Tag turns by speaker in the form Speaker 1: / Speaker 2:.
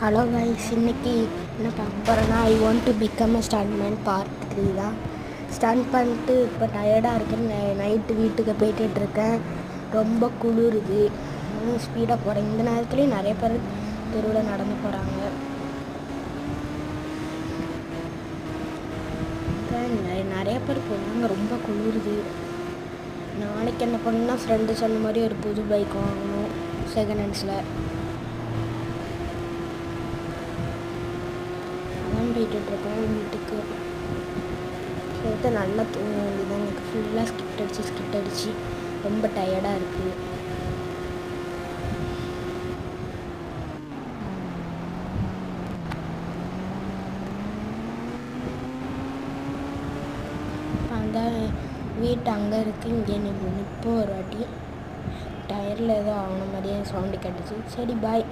Speaker 1: Hello guys, இன்னைக்கு என்ன பார்க்க போகிறேன்னா I want to become a stuntman part 3 தான். ஸ்டண்ட் பண்ணிட்டு இப்போ டயர்டாக இருக்குன்னு நைட்டு வீட்டுக்கு போய்ட்டுருக்கேன். ரொம்ப குளிருது, ஸ்பீடாக போகிறேன். இந்த நேரத்துலேயும் நிறைய பேர் தெருவில் நடந்து போகிறாங்க. நிறைய பேர் போகிறாங்க, ரொம்ப குளிருது. நாளைக்கு என்ன பண்ணுன்னா ஃப்ரெண்டு சொன்ன மாதிரி ஒரு புது பைக் வாங்கணும் செகண்ட் ஹேண்ட்ஸில். போயிட்டுருக்கோம் வீட்டுக்கு. சேர்த்து நல்லா தூங்க வேண்டியதான். எனக்கு ஃபுல்லாக ஸ்கிட் அடிச்சு ரொம்ப டயர்டாக இருக்குது. அந்த வீட்டு அங்கே இருக்குது, இங்கே நிற்போம். ஒரு வாட்டி டயரில் ஏதோ ஆன மாதிரியே சவுண்டு கட்டுச்சு. சரி, பாய்.